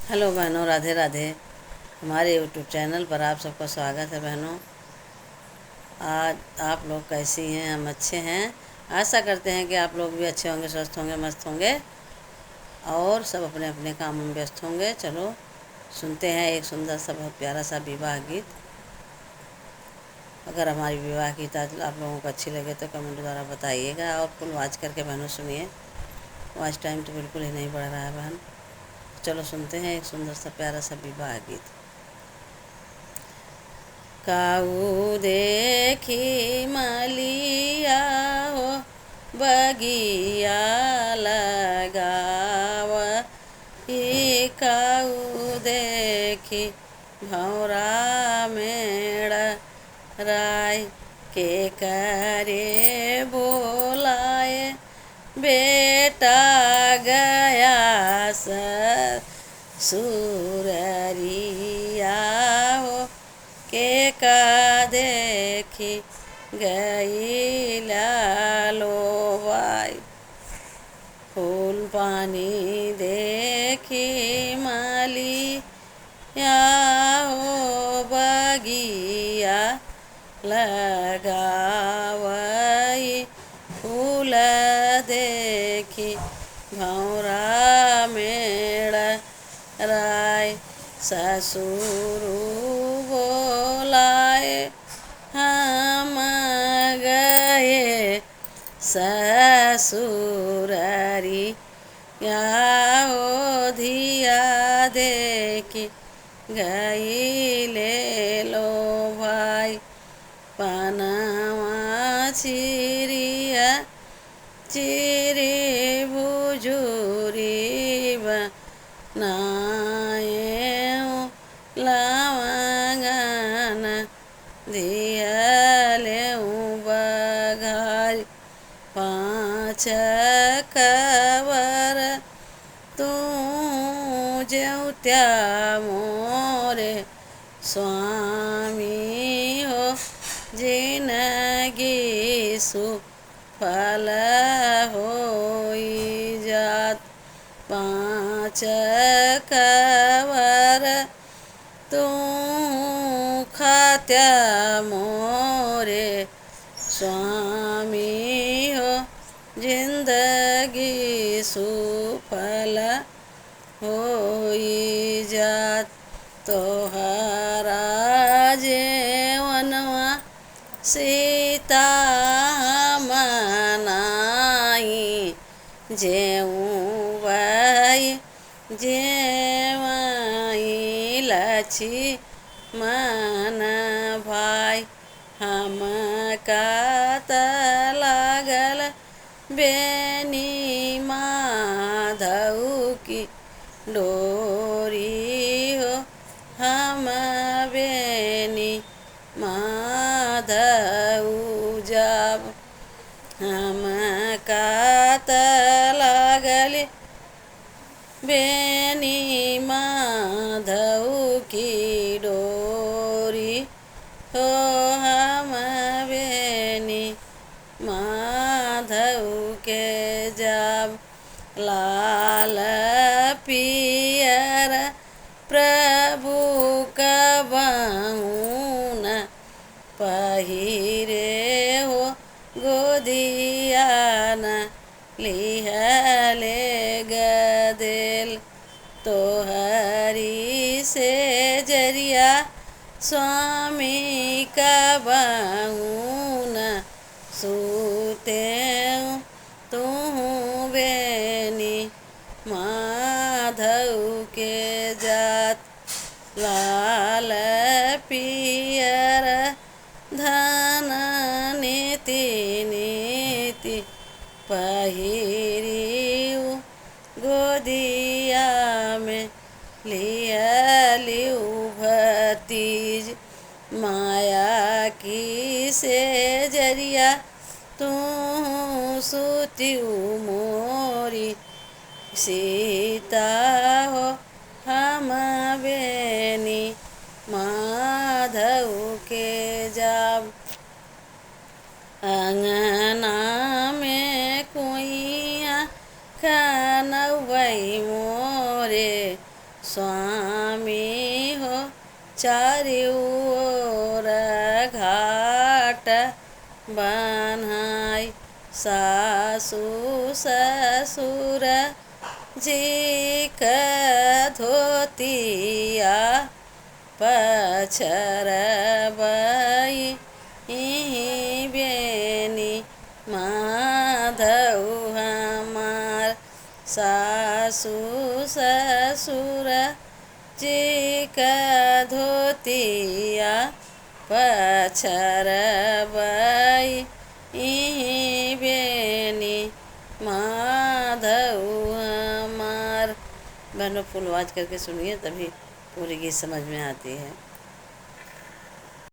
Hello बहनों, राधे राधे। हमारे YouTube channel पर आप सबका स्वागत है। बहनों, आज आप लोग कैसी हैं? हम अच्छे हैं। आशा करते हैं कि आप लोग भी अच्छे होंगे, स्वस्थ होंगे, मस्त होंगे और सब अपने अपने कामों में व्यस्त होंगे। चलो सुनते हैं एक सुंदर सा, बहुत प्यारा सा विवाह गीत। अगर हमारी विवाह गीत आज आप लोगों को अच्छी लगे तो कमेंट द्वारा बताइएगा और फुल वॉच करके बहनों सुनिए। वॉच टाइम तो बिल्कुल ही नहीं बढ़ रहा है बहन। चलो सुनते हैं एक सुंदर सा प्यारा सा विवाह गीत। काऊ देखी मलिया हो बगिया लगाव, ही काऊ देखी भौरा मेड़ राय के करे बोलाए, बेटा गया ससुररिया हो के का देखी गई लालो बाई, फूल पानी देखी माली या हो बगिया लगावई, फूल देखी भौरा मेड़ राय ससुर बोलाए, हम गए ससुरारी या हो धिया देखी गई ले लो भाई, पनावा चिरिया चिरी बुजुरी बनाए, लावंगन दियले बघारी, पाँच कवर तू ज्योत्या मोरे स्वामी हो, जिनगी सुफल होई जात, पाँच कवर तू खात्या मोरे स्वामी हो, जिंदगी सुफल होई जात, तोहरा जेवनवा सीता मनाई, जेऊ बाई जेवाई लछी मन भाई, हम कात लागल बेनी माधव की डोरी हो, हम बेनी माधव जब, हम कात लागल बेनी माधव की डोरी हो, हम बेनी माधव के जब, लाल पियर प्रभु कबहुन पहिरे हो, गोदिया न लिहले गदेल, तोहरी से जरिया स्वामी कबहुन सूते, तू बेनी माधव के जात, लाल पियर धन नीति नीति पहिरियु, गोदिया में लियलियु भतीज, माया की से जरिया तू सुतियु मोरी सीता हो, हम बेनी माधव के जाब, अंगना में कुइया खानवई मोरे स्वामी हो चारिउ ओर घाट बन्हाई। सासु ससुर जी का धोतिया पछरबई बेनी माधव हमार। सासु ससुर जी का धोतिया पछरबई बेनी माधव हमार। बहनों फुल आवाज़ करके सुनिए, तभी पूरी गीत समझ में आती है।